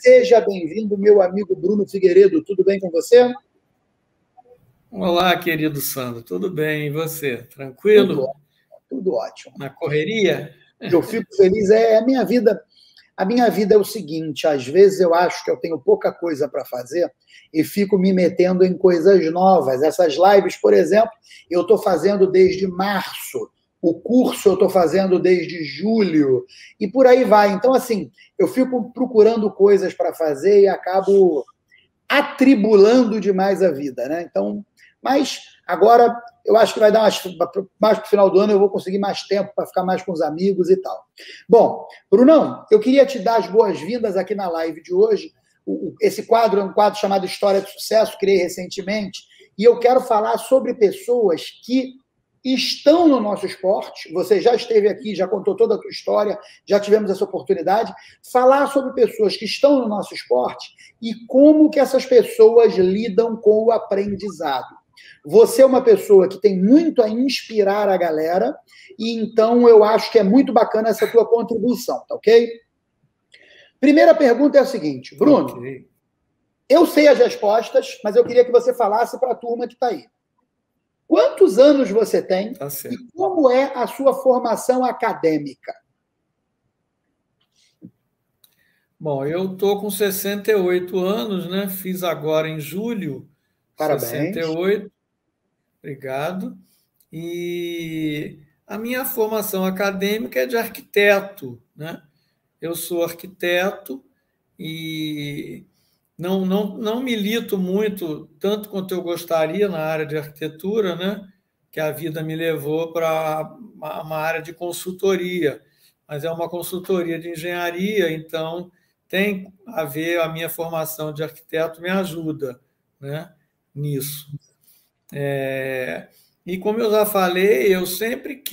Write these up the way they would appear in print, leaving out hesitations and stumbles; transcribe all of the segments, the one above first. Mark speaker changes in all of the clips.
Speaker 1: Seja bem-vindo, meu amigo Bruno Figueiredo. Tudo bem com você?
Speaker 2: Olá, querido Sandro. Tudo bem? E você?
Speaker 1: Tudo,
Speaker 2: Tranquilo?
Speaker 1: tudo ótimo.
Speaker 2: Na correria?
Speaker 1: Eu fico feliz. A minha vida. A minha vida é o seguinte: às vezes eu acho que eu tenho pouca coisa para fazer e fico me metendo em coisas novas. Essas lives, por exemplo, eu estou fazendo desde março. O curso eu estou fazendo desde julho e por aí vai. Então, assim, eu fico procurando coisas para fazer e acabo atribulando demais a vida, né? Então, mas agora eu acho que vai dar mais para o final do ano, eu vou conseguir mais tempo para ficar mais com os amigos e tal. Bom, Brunão, eu queria te dar as boas-vindas aqui na live de hoje. Esse quadro é um quadro chamado História de Sucesso, criei recentemente, e eu quero falar sobre pessoas que estão no nosso esporte. Você já esteve aqui, já contou toda a tua história, já tivemos essa oportunidade. Falar sobre pessoas que estão no nosso esporte e como que essas pessoas lidam com o aprendizado. Você é uma pessoa que tem muito a inspirar a galera, e então eu acho que é muito bacana essa tua contribuição, tá ok? Primeira pergunta é a seguinte, Bruno, okay. Eu sei as respostas, mas eu queria que você falasse para a turma que está aí. Quantos anos você tem e como é a sua formação acadêmica?
Speaker 2: Bom, eu estou com 68 anos, né? Fiz agora em julho.
Speaker 1: Parabéns.
Speaker 2: 68. Obrigado. E a minha formação acadêmica é de arquiteto, né? Eu sou arquiteto e não milito muito, tanto quanto eu gostaria na área de arquitetura, né? Que a vida me levou para uma área de consultoria, mas é uma consultoria de engenharia, então tem a ver, a minha formação de arquiteto me ajuda, né? Nisso. E como eu já falei, eu sempre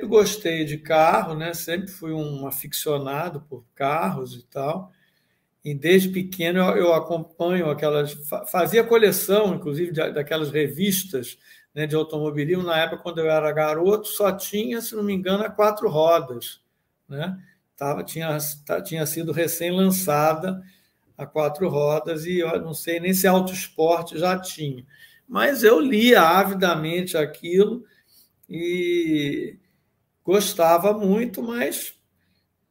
Speaker 2: gostei de carro, né? Sempre fui um aficionado por carros e tal. E desde pequeno eu acompanho fazia coleção, inclusive, daquelas revistas, né, de automobilismo. Na época, quando eu era garoto, só tinha, se não me engano, a 4 rodas, né? Tinha sido recém-lançada a 4 rodas e eu não sei nem se Auto Esporte já tinha. Mas eu lia avidamente aquilo e gostava muito, mas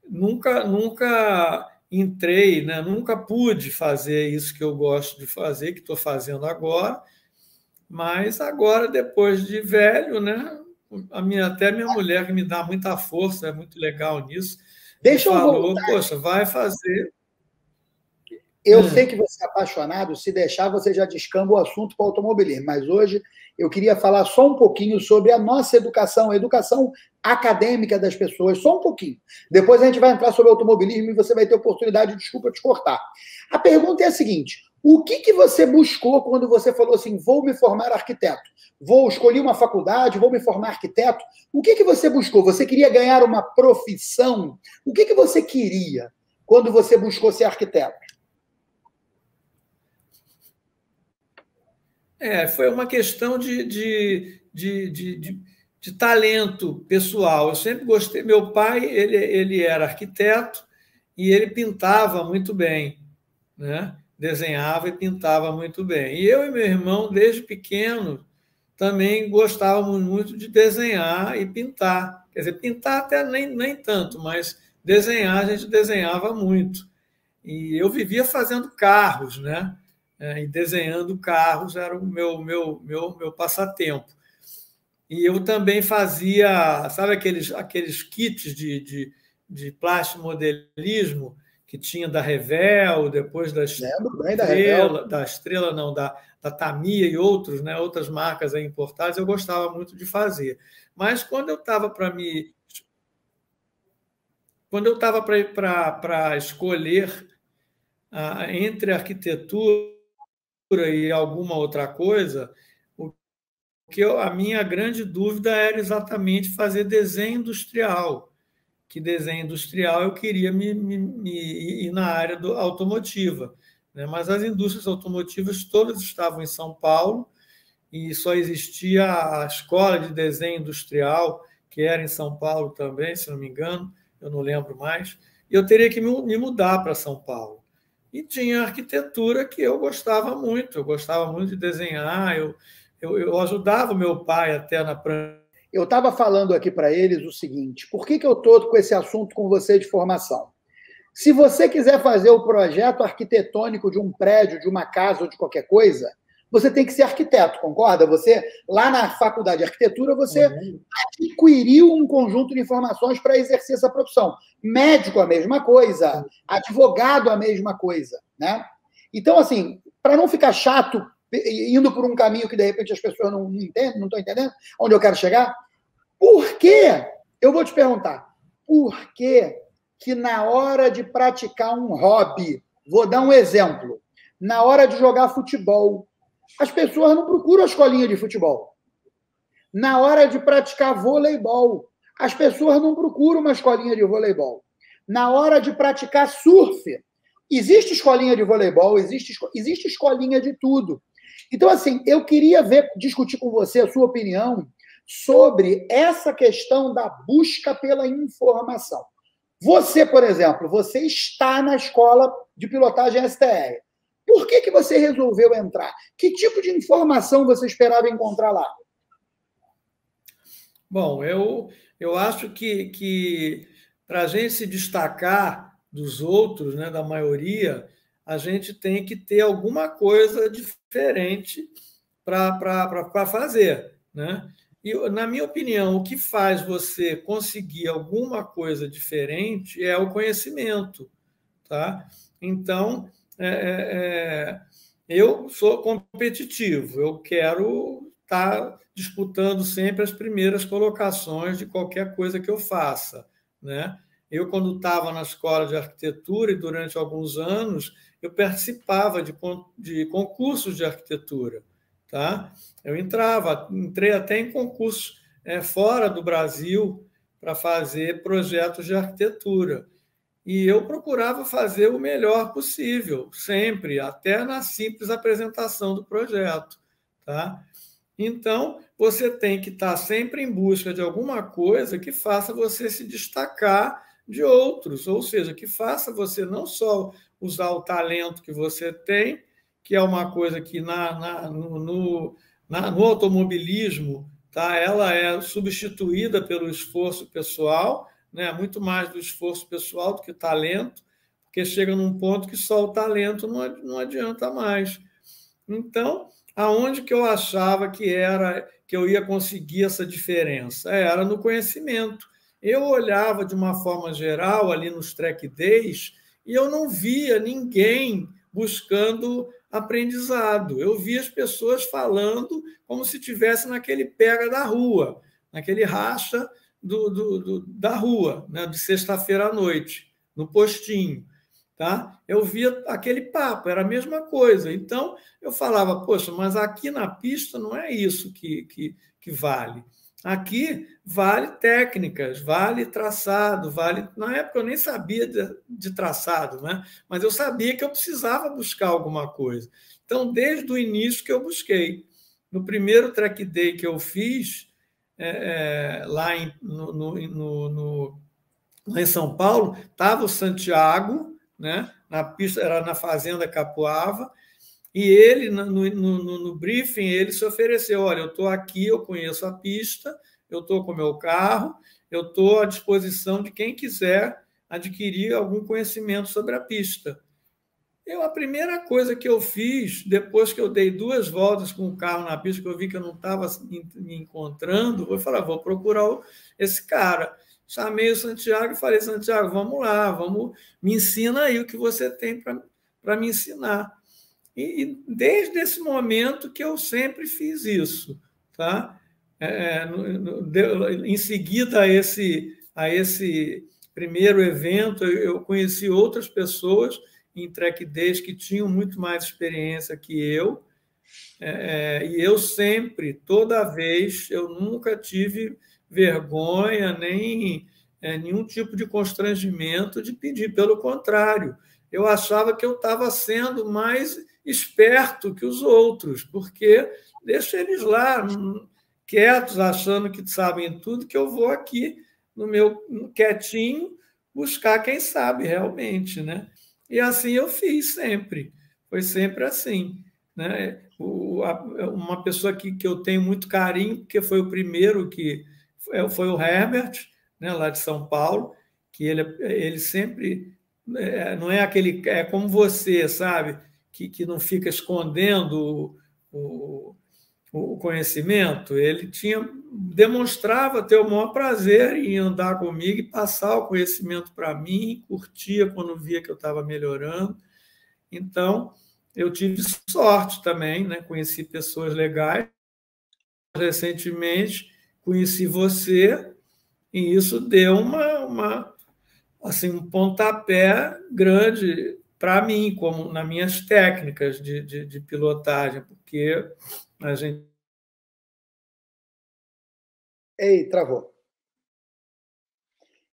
Speaker 2: nunca entrei, né? Nunca pude fazer isso que eu gosto de fazer, que estou fazendo agora, mas agora, depois de velho, né? Até minha mulher, que me dá muita força, é muito legal nisso, me falou, poxa, vai fazer.
Speaker 1: Eu sei que você é apaixonado, se deixar, você já descamba o assunto para o automobilismo, mas hoje eu queria falar só um pouquinho sobre a nossa educação, a educação acadêmica das pessoas, só um pouquinho. Depois a gente vai entrar sobre o automobilismo e você vai ter oportunidade, desculpa te cortar. A pergunta é a seguinte, o que você buscou quando você falou assim, vou me formar arquiteto? Escolhi uma faculdade, vou me formar arquiteto. O que você buscou? Você queria ganhar uma profissão? O que você queria quando você buscou ser arquiteto?
Speaker 2: Foi uma questão de talento pessoal. Eu sempre gostei. Meu pai, ele era arquiteto e ele pintava muito bem, né? Desenhava e pintava muito bem. E eu e meu irmão, desde pequeno, também gostávamos muito de desenhar e pintar. Quer dizer, pintar até nem tanto, mas desenhar, a gente desenhava muito. E eu vivia fazendo carros, né? E desenhando carros era o meu passatempo. E eu também fazia, sabe aqueles kits de plástico modelismo que tinha da Revell, depois da Estrela, não, da Tamiya e outros, né, outras marcas aí importadas, eu gostava muito de fazer. Mas quando eu estava para escolher entre arquitetura e alguma outra coisa, a minha grande dúvida era exatamente fazer desenho industrial. Que desenho industrial eu queria me ir na área automotiva, né? Mas as indústrias automotivas todas estavam em São Paulo e só existia a escola de desenho industrial, que era em São Paulo também, se não me engano, eu não lembro mais, e eu teria que me mudar para São Paulo. E tinha arquitetura que eu gostava muito de desenhar, eu ajudava o meu pai até na prancha.
Speaker 1: Eu estava falando aqui para eles o seguinte: por que eu estou com esse assunto com você de formação? Se você quiser fazer o projeto arquitetônico de um prédio, de uma casa ou de qualquer coisa, você tem que ser arquiteto, concorda? Você, lá na faculdade de arquitetura, você adquiriu um conjunto de informações para exercer essa profissão. Médico, a mesma coisa. Advogado, a mesma coisa. Né? Então, assim, para não ficar chato, indo por um caminho que, de repente, as pessoas não entendem, não estão entendendo onde eu quero chegar, por quê? Eu vou te perguntar. Por que na hora de praticar um hobby, vou dar um exemplo, na hora de jogar futebol, as pessoas não procuram a escolinha de futebol. Na hora de praticar voleibol, as pessoas não procuram uma escolinha de voleibol. Na hora de praticar surf, existe escolinha de voleibol, existe escolinha de tudo. Então, assim, eu queria discutir com você a sua opinião sobre essa questão da busca pela informação. Você, por exemplo, você está na escola de pilotagem STR. Por que você resolveu entrar? Que tipo de informação você esperava encontrar lá?
Speaker 2: Bom, eu acho que para a gente se destacar dos outros, né, da maioria, a gente tem que ter alguma coisa diferente para fazer, né? E, na minha opinião, o que faz você conseguir alguma coisa diferente é o conhecimento, tá? Então, eu sou competitivo, eu quero estar disputando sempre as primeiras colocações de qualquer coisa que eu faça, né? Eu, quando estava na escola de arquitetura e durante alguns anos, eu participava de concursos de arquitetura, tá? Eu entrei até em concursos fora do Brasil para fazer projetos de arquitetura. E eu procurava fazer o melhor possível, sempre, até na simples apresentação do projeto, tá? Então, você tem que estar sempre em busca de alguma coisa que faça você se destacar de outros, ou seja, que faça você não só usar o talento que você tem, que é uma coisa que no automobilismo, tá? Ela é substituída pelo esforço pessoal, né? Muito mais do esforço pessoal do que talento, porque chega num ponto que só o talento não adianta mais. Então, aonde que eu achava que eu ia conseguir essa diferença? Era no conhecimento. Eu olhava de uma forma geral ali nos track days e eu não via ninguém buscando aprendizado. Eu via as pessoas falando como se estivesse naquele pega da rua, naquele racha da rua, né, de sexta-feira à noite, no postinho. Tá? Eu via aquele papo, era a mesma coisa. Então, eu falava, poxa, mas aqui na pista não é isso que vale. Aqui vale técnicas, vale traçado, vale. Na época eu nem sabia de traçado, né? Mas eu sabia que eu precisava buscar alguma coisa. Então, desde o início que eu busquei. No primeiro track day que eu fiz, lá em São Paulo, estava o Santiago, né? Na pista, era na Fazenda Capuava, e ele, no briefing, ele se ofereceu, olha, eu estou aqui, eu conheço a pista, eu estou com o meu carro, eu estou à disposição de quem quiser adquirir algum conhecimento sobre a pista. A primeira coisa que eu fiz, depois que eu dei 2 voltas com o carro na pista, que eu vi que eu não estava me encontrando, eu falei, vou procurar esse cara. Chamei o Santiago e falei, Santiago, vamos lá, me ensina aí o que você tem para me ensinar. E desde esse momento que eu sempre fiz isso. Tá? Em seguida a esse primeiro evento, eu conheci outras pessoas em track days que tinham muito mais experiência que eu, e eu sempre, toda vez, eu nunca tive vergonha, nem nenhum tipo de constrangimento de pedir, pelo contrário, eu achava que eu estava sendo mais esperto que os outros, porque deixa eles lá, quietos, achando que sabem tudo, que eu vou aqui, no meu quietinho, buscar quem sabe realmente, né? E assim eu fiz sempre. Foi sempre assim. Né? Uma pessoa que eu tenho muito carinho, porque foi o primeiro que foi o Herbert, né, lá de São Paulo, que ele sempre não é aquele, é como você, sabe, que não fica escondendo o conhecimento. Ele demonstrava ter o maior prazer em andar comigo e passar o conhecimento para mim, curtia quando via que eu estava melhorando. Então, eu tive sorte também, né? Conheci pessoas legais. Recentemente, conheci você, e isso deu assim, um pontapé grande para mim, como nas minhas técnicas de pilotagem, porque a gente.
Speaker 1: Ei, travou.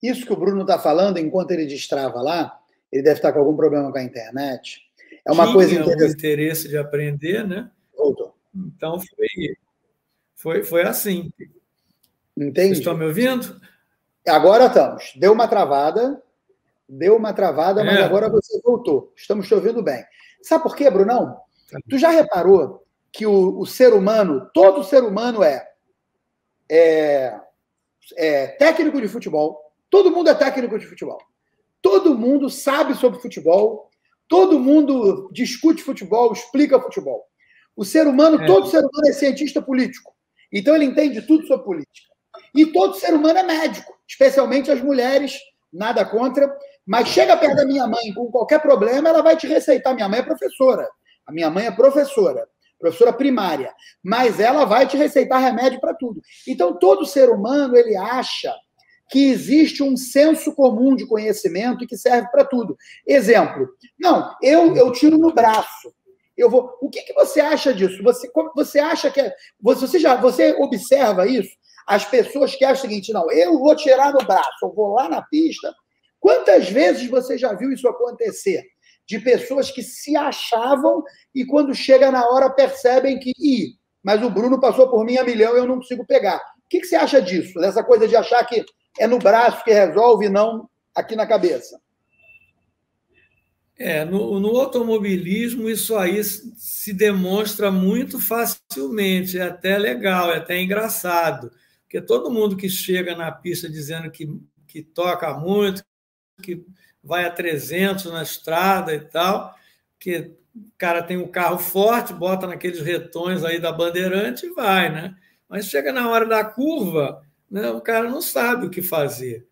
Speaker 1: Isso que o Bruno está falando, enquanto ele destrava lá, ele deve estar com algum problema com a internet. É uma coisa
Speaker 2: interessante. O interesse de aprender, né?
Speaker 1: Voltou.
Speaker 2: Então, foi assim.
Speaker 1: Entendi.
Speaker 2: Vocês estão me ouvindo?
Speaker 1: Agora estamos. Deu uma travada, mas agora você voltou. Estamos te ouvindo bem. Sabe por quê, Brunão? Tu já reparou que o ser humano, todo ser humano é técnico de futebol. Todo mundo é técnico de futebol. Todo mundo sabe sobre futebol. Todo mundo discute futebol, explica futebol. O ser humano, todo ser humano é cientista político. Então ele entende tudo sobre política. E todo ser humano é médico, especialmente as mulheres, nada contra. Mas chega perto da minha mãe com qualquer problema, ela vai te receitar. Minha mãe é professora. A minha mãe é professora primária. Mas ela vai te receitar remédio para tudo. Então todo ser humano, ele acha que existe um senso comum de conhecimento e que serve para tudo. Exemplo, não, eu tiro no braço. O que você acha disso? Você acha que você observa isso? As pessoas que acham o seguinte, não, eu vou tirar no braço, eu vou lá na pista. Quantas vezes você já viu isso acontecer? De pessoas que se achavam e quando chega na hora percebem que, mas o Bruno passou por mim a milhão e eu não consigo pegar. O que você acha disso? Dessa coisa de achar que é no braço que resolve e não aqui na cabeça.
Speaker 2: No automobilismo, isso aí se demonstra muito facilmente, é até legal, é até engraçado, porque todo mundo que chega na pista dizendo que toca muito, que vai a 300 na estrada e tal, que o cara tem um carro forte, bota naqueles retões aí da Bandeirante e vai, né? Mas chega na hora da curva, né, o cara não sabe o que fazer.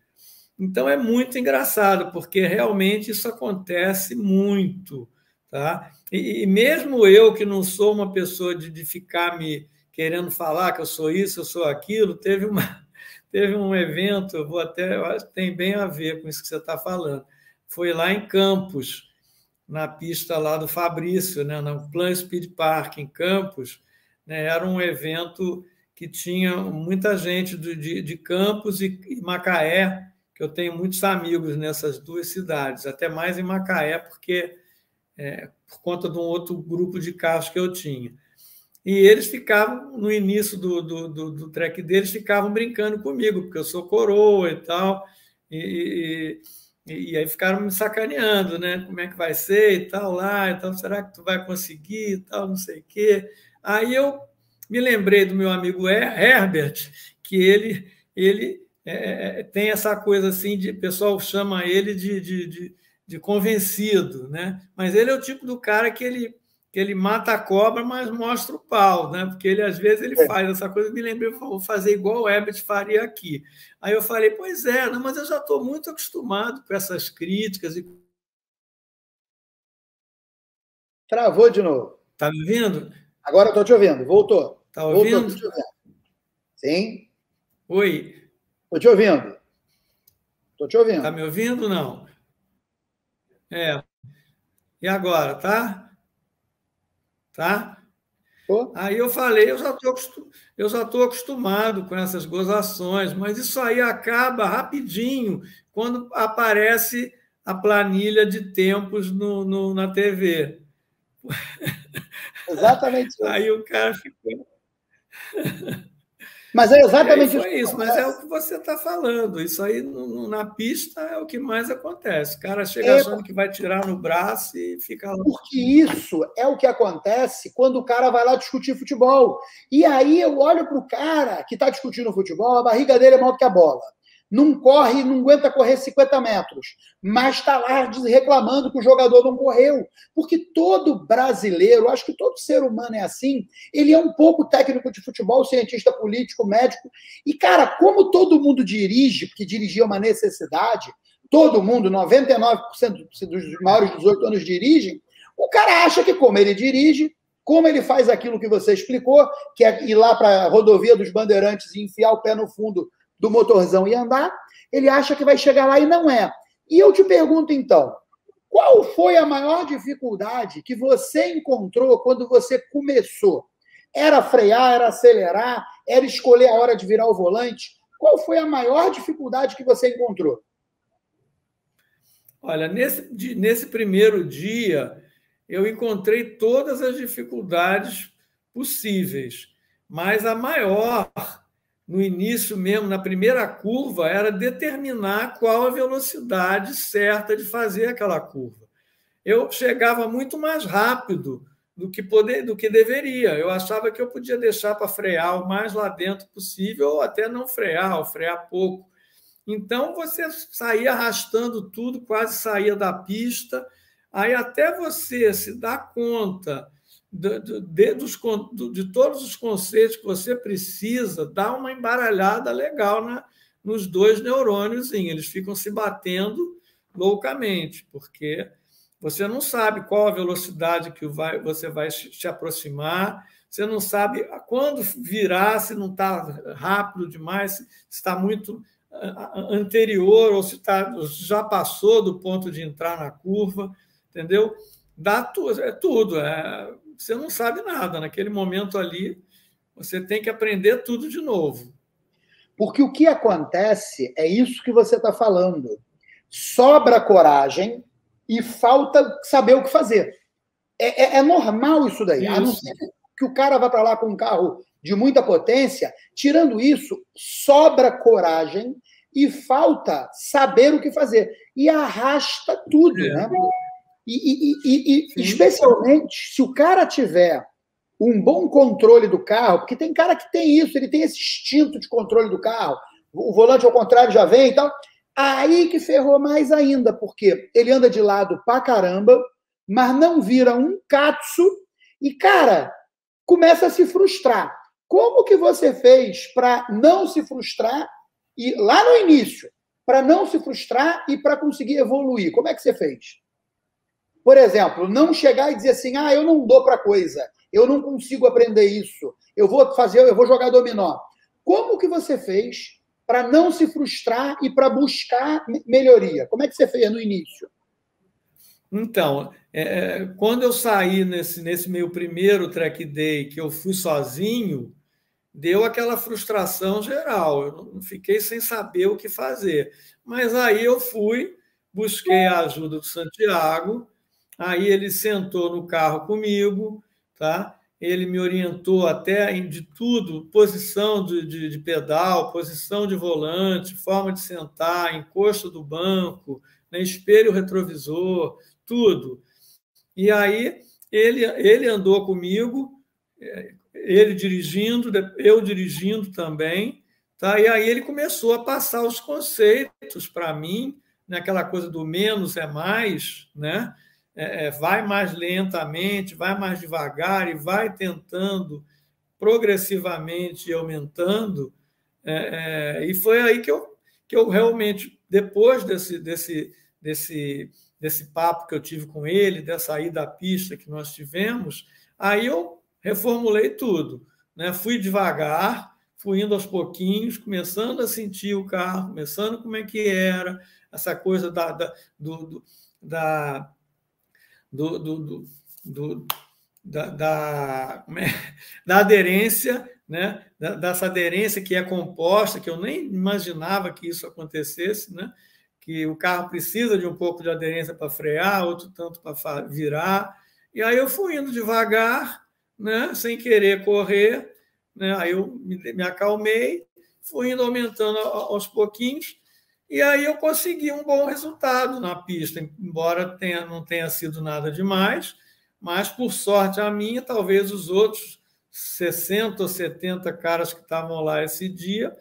Speaker 2: Então é muito engraçado, porque realmente isso acontece muito. Tá? E mesmo eu, que não sou uma pessoa de ficar me querendo falar que eu sou isso, eu sou aquilo, teve um evento, eu acho que tem bem a ver com isso que você está falando. Foi lá em Campos, na pista lá do Fabrício, né, no Plan Speed Park, em Campos. Né, era um evento que tinha muita gente de Campos e Macaé, que eu tenho muitos amigos nessas duas cidades, até mais em Macaé, porque por conta de um outro grupo de carros que eu tinha. E eles ficavam, no início do track deles, ficavam brincando comigo, porque eu sou coroa e tal, e aí ficaram me sacaneando, né? Como é que vai ser e tal, lá, então, será que tu vai conseguir e tal, não sei o quê. Aí eu me lembrei do meu amigo Herbert, que ele tem essa coisa assim, o pessoal chama ele de convencido, né? Mas ele é o tipo do cara que ele mata a cobra, mas mostra o pau, né? Porque ele, às vezes, ele faz essa coisa. Eu me lembrei, vou fazer igual o Herbert faria aqui. Aí eu falei, pois é, não, mas eu já estou muito acostumado com essas críticas.
Speaker 1: Travou de novo.
Speaker 2: Está me ouvindo?
Speaker 1: Agora estou te ouvindo. Voltou.
Speaker 2: Está ouvindo?
Speaker 1: Voltou, te ouvindo. Sim.
Speaker 2: Oi.
Speaker 1: Estou te ouvindo. Estou te ouvindo.
Speaker 2: Está me ouvindo ou não? E agora, tá? Tá? Aí eu falei, eu já estou acostumado com essas gozações, mas isso aí acaba rapidinho quando aparece a planilha de tempos na TV.
Speaker 1: Exatamente.
Speaker 2: Aí o cara ficou.
Speaker 1: Mas é exatamente
Speaker 2: foi isso, mas é o que você está falando. Isso aí na pista é o que mais acontece. O cara chega achando que vai tirar no braço e fica lá.
Speaker 1: Porque isso é o que acontece quando o cara vai lá discutir futebol. E aí eu olho para o cara que está discutindo futebol, a barriga dele é maior do que a bola. Não corre, não aguenta correr 50 metros, mas está lá reclamando que o jogador não correu. Porque todo brasileiro, acho que todo ser humano é assim, ele é um pouco técnico de futebol, cientista político, médico. E, cara, como todo mundo dirige, porque dirigir é uma necessidade, todo mundo, 99% dos maiores de 18 anos dirigem, o cara acha que como ele dirige, como ele faz aquilo que você explicou, que é ir lá para a rodovia dos Bandeirantes e enfiar o pé no fundo do motorzão e andar, ele acha que vai chegar lá e não é. E eu te pergunto, então, qual foi a maior dificuldade que você encontrou quando você começou? Era frear, era acelerar, era escolher a hora de virar o volante? Qual foi a maior dificuldade que você encontrou?
Speaker 2: Olha, nesse primeiro dia, eu encontrei todas as dificuldades possíveis, mas a maior, no início mesmo, na primeira curva, era determinar qual a velocidade certa de fazer aquela curva. Eu chegava muito mais rápido do que deveria. Eu achava que eu podia deixar para frear o mais lá dentro possível, ou até não frear, ou frear pouco. Então, você saía arrastando tudo, quase saía da pista, aí até você se dar conta de todos os conceitos que você precisa, dá uma embaralhada legal nos dois neurônios, eles ficam se batendo loucamente, porque você não sabe qual a velocidade que você vai se aproximar, você não sabe quando virar, se não está rápido demais, se está muito anterior ou se já passou do ponto de entrar na curva, entendeu? É tudo. Você não sabe nada. Naquele momento ali, você tem que aprender tudo de novo.
Speaker 1: Porque o que acontece é isso que você está falando. Sobra coragem e falta saber o que fazer. É normal isso daí. Isso. A não ser que o cara vá para lá com um carro de muita potência. Tirando isso, sobra coragem e falta saber o que fazer. E arrasta tudo, né? E especialmente, se o cara tiver um bom controle do carro, porque tem cara que tem isso, ele tem esse instinto de controle do carro, o volante ao contrário já vem e tal, aí que ferrou mais ainda, porque ele anda de lado pra caramba, mas não vira um catsu e, cara, começa a se frustrar. Como que você fez para não se frustrar e lá no início, para não se frustrar e para conseguir evoluir? Como é que você fez? Por exemplo, não chegar e dizer assim, eu não dou para coisa, eu não consigo aprender isso, eu vou jogar dominó. Como que você fez para não se frustrar e para buscar melhoria? Como é que você fez no início?
Speaker 2: Então, quando eu saí nesse meu primeiro track day, que eu fui sozinho, deu aquela frustração geral. Eu não fiquei sem saber o que fazer. Mas aí eu busquei a ajuda do Santiago, aí ele sentou no carro comigo, tá? Ele me orientou até de tudo, posição de pedal, posição de volante, forma de sentar, encosto do banco, né, espelho retrovisor, tudo. E aí ele andou comigo, ele dirigindo, eu dirigindo também, tá? E aí ele começou a passar os conceitos para mim, naquela coisa do menos é mais, né? Vai mais lentamente, vai mais devagar e vai tentando progressivamente aumentando. E foi aí que eu realmente, depois desse papo que eu tive com ele, dessa ida à pista que nós tivemos, aí eu reformulei tudo, né? Fui devagar, fui indo aos pouquinhos, começando a sentir o carro, começando como é que era, essa coisa da aderência, né? Dessa aderência que é composta, que eu nem imaginava que isso acontecesse, né? Que o carro precisa de um pouco de aderência para frear, outro tanto para virar. E aí eu fui indo devagar, né? Sem querer correr, né? Aí eu me acalmei, fui indo aumentando aos pouquinhos, e aí eu consegui um bom resultado na pista, embora não tenha sido nada demais, mas, por sorte a minha, talvez os outros 60 ou 70 caras que estavam lá esse dia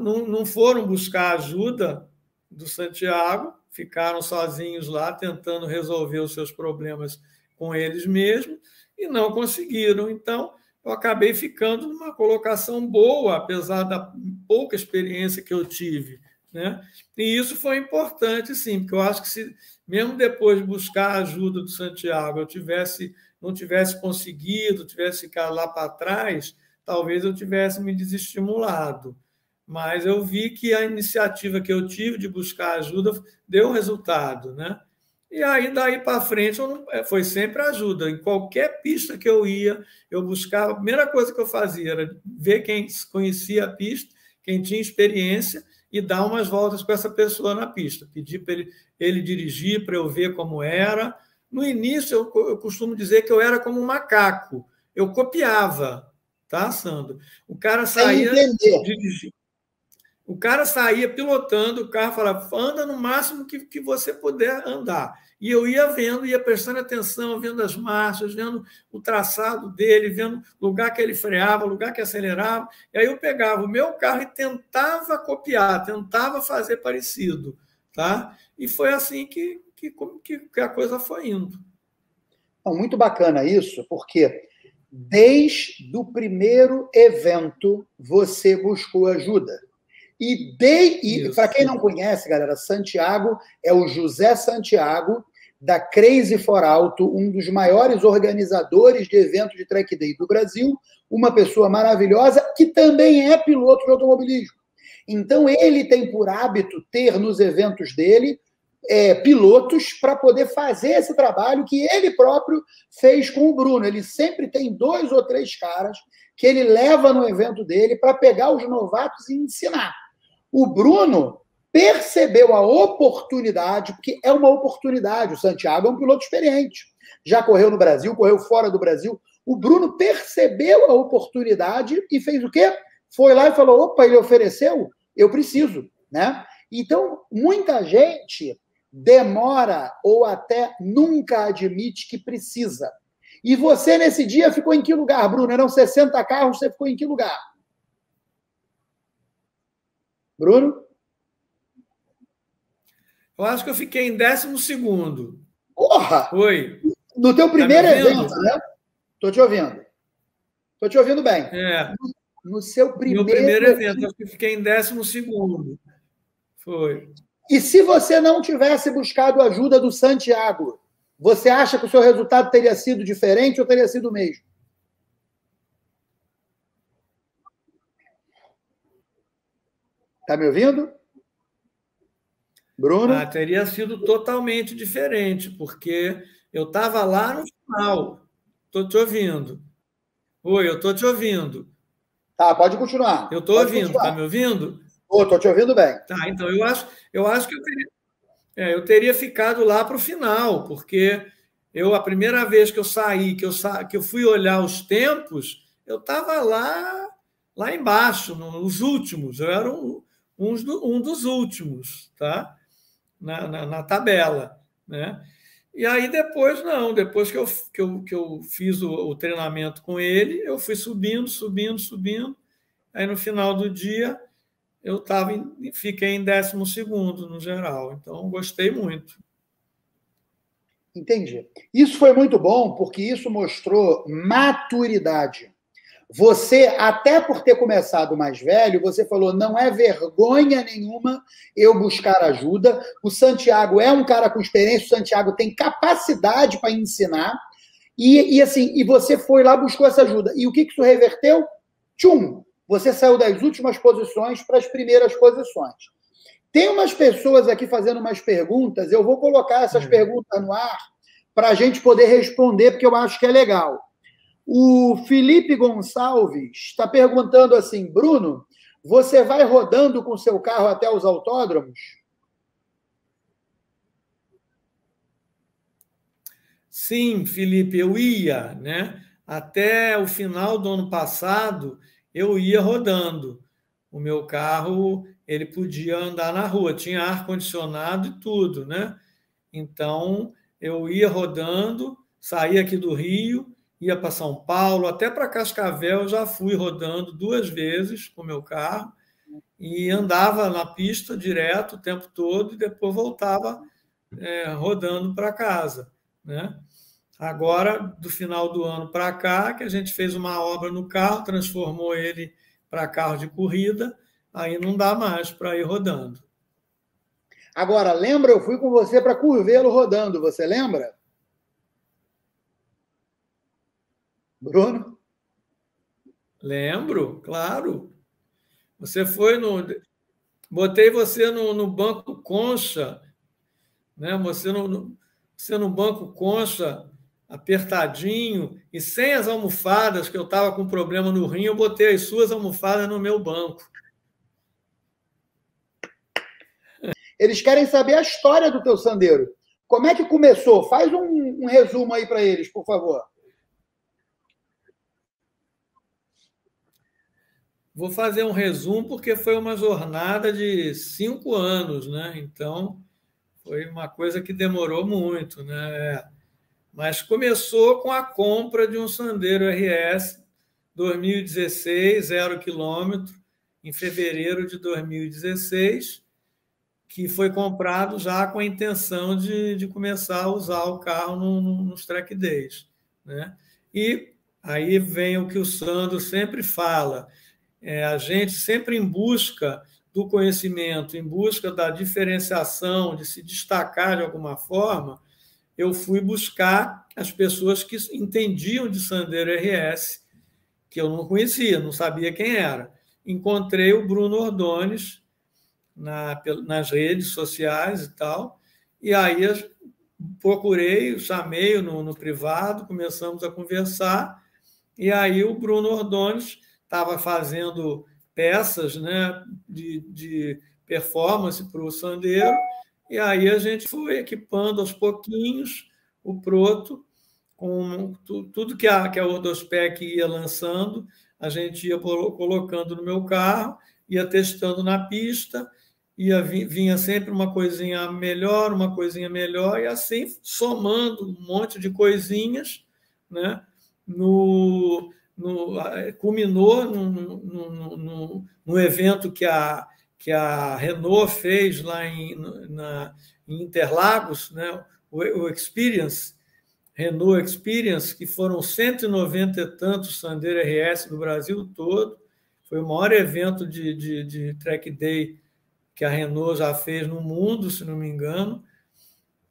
Speaker 2: não foram buscar ajuda do Santiago, ficaram sozinhos lá tentando resolver os seus problemas com eles mesmos e não conseguiram. Então, eu acabei ficando numa colocação boa, apesar da pouca experiência que eu tive, né? E isso foi importante, sim, porque eu acho que se mesmo depois de buscar a ajuda do Santiago eu não tivesse conseguido, tivesse ficado lá para trás, talvez eu tivesse me desestimulado. Mas eu vi que a iniciativa que eu tive de buscar ajuda deu resultado, né? E aí, daí para frente, foi sempre ajuda. Em qualquer pista que eu ia, eu buscava. A primeira coisa que eu fazia era ver quem conhecia a pista, quem tinha experiência, e dar umas voltas com essa pessoa na pista. Pedir para ele dirigir, para eu ver como era. No início, eu costumo dizer que eu era como um macaco. Eu copiava, tá, Sandro? O cara saía dirigindo. O cara saía pilotando o carro, falava, anda no máximo que você puder andar. E eu ia vendo, ia prestando atenção, vendo as marchas, vendo o traçado dele, vendo o lugar que ele freava, o lugar que acelerava. E aí eu pegava o meu carro e tentava copiar, tentava fazer parecido. Tá? E foi assim que a coisa foi indo.
Speaker 1: Então, muito bacana isso, porque desde o primeiro evento você buscou ajuda. E para quem não conhece, galera, Santiago é o José Santiago, da Crazy for Auto, um dos maiores organizadores de eventos de track day do Brasil, uma pessoa maravilhosa que também é piloto de automobilismo. Então, ele tem por hábito ter nos eventos dele pilotos para poder fazer esse trabalho que ele próprio fez com o Bruno. Ele sempre tem 2 ou 3 caras que ele leva no evento dele para pegar os novatos e ensinar. O Bruno percebeu a oportunidade, porque é uma oportunidade. O Santiago é um piloto experiente. Já correu no Brasil, correu fora do Brasil. O Bruno percebeu a oportunidade e fez o quê? Foi lá e falou, opa, ele ofereceu, eu preciso, né? Então, muita gente demora ou até nunca admite que precisa. E você, nesse dia, ficou em que lugar, Bruno? Eram 60 carros, você ficou em que lugar? Bruno?
Speaker 2: Eu acho que eu fiquei em 12º.
Speaker 1: Porra!
Speaker 2: Oi.
Speaker 1: No teu primeiro evento, né? Tô te ouvindo. Tô te ouvindo bem. No seu primeiro...
Speaker 2: Meu primeiro evento, acho que eu fiquei em 12º. Foi.
Speaker 1: E se você não tivesse buscado a ajuda do Santiago, você acha que o seu resultado teria sido diferente ou teria sido o mesmo? Tá me ouvindo? Bruno?
Speaker 2: Teria sido totalmente diferente, porque eu estava lá no final. Estou te ouvindo. Oi, eu estou te ouvindo.
Speaker 1: Tá, pode continuar.
Speaker 2: Eu estou ouvindo, está me ouvindo?
Speaker 1: Estou te ouvindo bem.
Speaker 2: Tá, então eu acho que eu teria ficado lá para o final, porque a primeira vez que eu saí, que eu fui olhar os tempos, eu estava lá embaixo, nos últimos. Eu era um dos últimos, tá? Na tabela, né? E aí depois não, depois que eu fiz o treinamento com ele, eu fui subindo. Aí no final do dia eu fiquei em 12º no geral. Então gostei muito.
Speaker 1: Entendi. Isso foi muito bom porque isso mostrou maturidade. Você, até por ter começado mais velho, você falou, não é vergonha nenhuma eu buscar ajuda. O Santiago é um cara com experiência, o Santiago tem capacidade para ensinar. E você foi lá, buscou essa ajuda. E o que isso reverteu? Tchum! Você saiu das últimas posições para as primeiras posições. Tem umas pessoas aqui fazendo umas perguntas, eu vou colocar essas perguntas no ar para a gente poder responder, porque eu acho que é legal. O Felipe Gonçalves está perguntando assim, Bruno, você vai rodando com seu carro até os autódromos?
Speaker 2: Sim, Felipe, eu ia, né? até o final do ano passado, eu ia rodando. O meu carro, ele podia andar na rua, tinha ar-condicionado e tudo, né? Então, eu ia rodando, saía aqui do Rio, ia para São Paulo, até para Cascavel, eu já fui rodando 2 vezes com o meu carro, e andava na pista direto o tempo todo, e depois voltava rodando para casa, né? Agora, do final do ano para cá, que a gente fez uma obra no carro, transformou ele para carro de corrida, aí não dá mais para ir rodando.
Speaker 1: Agora, lembra, eu fui com você para Curvelo rodando, você lembra? Bruno?
Speaker 2: Lembro, claro. Você foi no... Botei você no banco concha, né? Você no banco concha, apertadinho, e sem as almofadas, que eu estava com problema no rim, eu botei as suas almofadas no meu banco.
Speaker 1: Eles querem saber a história do teu Sandero. Como é que começou? Faz um resumo aí para eles, por favor.
Speaker 2: Vou fazer um resumo, porque foi uma jornada de 5 anos, né? Então, foi uma coisa que demorou muito, né? Mas começou com a compra de um Sandero RS 2016, 0 quilômetro, em fevereiro de 2016, que foi comprado já com a intenção de começar a usar o carro nos track days, né? E aí vem o que o Sandro sempre fala, a gente sempre em busca do conhecimento, em busca da diferenciação, de se destacar de alguma forma. Eu fui buscar as pessoas que entendiam de Sandero RS, que eu não conhecia, não sabia quem era. Encontrei o Bruno Ordones nas redes sociais e tal, e aí procurei, chamei-o no privado, começamos a conversar, e aí o Bruno Ordones estava fazendo peças, né, de performance para o Sandero, e aí a gente foi equipando aos pouquinhos o Proto, com tudo que a Ordospec ia lançando, a gente ia colocando no meu carro, ia testando na pista, vinha sempre uma coisinha melhor, e assim somando um monte de coisinhas, né, culminou no evento que a Renault fez lá em Interlagos, né? o Experience, Renault Experience, que foram 190 e tantos Sandero RS do Brasil todo. Foi o maior evento de track day que a Renault já fez no mundo, se não me engano,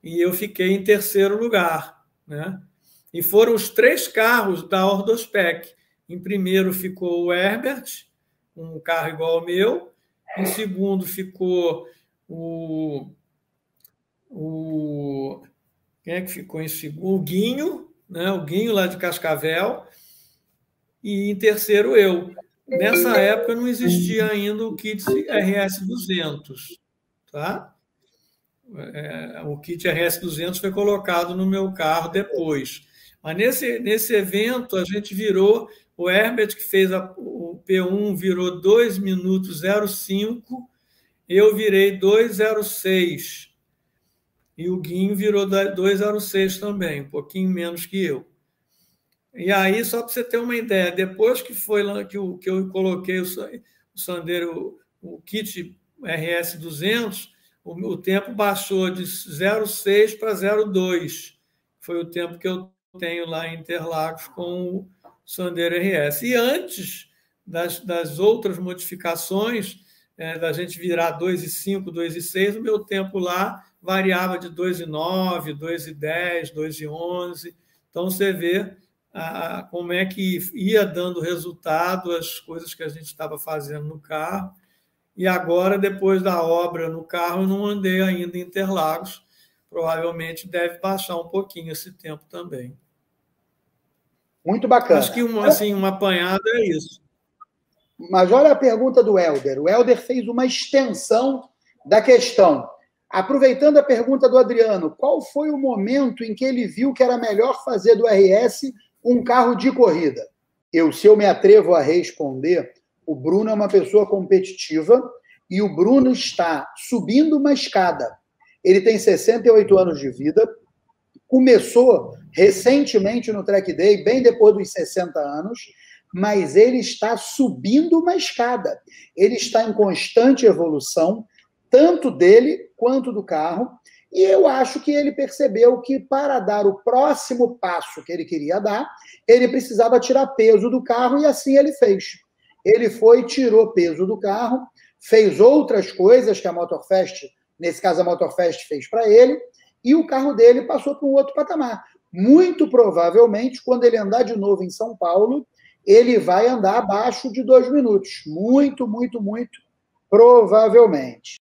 Speaker 2: e eu fiquei em 3º lugar, né? E foram os 3 carros da Ordospec. Em primeiro ficou o Herbert, um carro igual ao meu. Em segundo ficou quem é que ficou em segundo? O Guinho, né? O Guinho lá de Cascavel. E em terceiro eu. Nessa época não existia ainda o kit RS200, tá? O kit RS200 foi colocado no meu carro depois. Mas nesse evento a gente virou, o Herbert, que fez o P1, virou 2 minutos 05, eu virei 2:06. E o Guinho virou 2:06 também, um pouquinho menos que eu. E aí, só para você ter uma ideia, depois que eu coloquei o Sandero, o kit RS200, o tempo baixou de 0,6 para 0,2. Foi o tempo que eu tenho lá em Interlagos com o Sandero RS. E antes das outras modificações, da gente virar 2,5, 2,6, o meu tempo lá variava de 2,9, 2,10, 2,11. Então, você vê como é que ia dando resultado as coisas que a gente estava fazendo no carro. E agora, depois da obra no carro, eu não andei ainda em Interlagos. Provavelmente deve baixar um pouquinho esse tempo também.
Speaker 1: Muito bacana.
Speaker 2: Acho que uma apanhada é isso.
Speaker 1: Mas olha a pergunta do Helder. O Helder fez uma extensão da questão. Aproveitando a pergunta do Adriano, qual foi o momento em que ele viu que era melhor fazer do RS um carro de corrida? Se eu me atrevo a responder, o Bruno é uma pessoa competitiva e o Bruno está subindo uma escada. Ele tem 68 anos de vida, começou recentemente no Track Day, bem depois dos 60 anos, mas ele está subindo uma escada. Ele está em constante evolução, tanto dele quanto do carro, e eu acho que ele percebeu que para dar o próximo passo que ele queria dar, ele precisava tirar peso do carro, e assim ele fez. Ele foi, tirou peso do carro, fez outras coisas que a Motorfest, nesse caso a Motorfest fez para ele, e o carro dele passou para um outro patamar. Muito provavelmente, quando ele andar de novo em São Paulo, ele vai andar abaixo de 2 minutos. Muito, muito, muito provavelmente.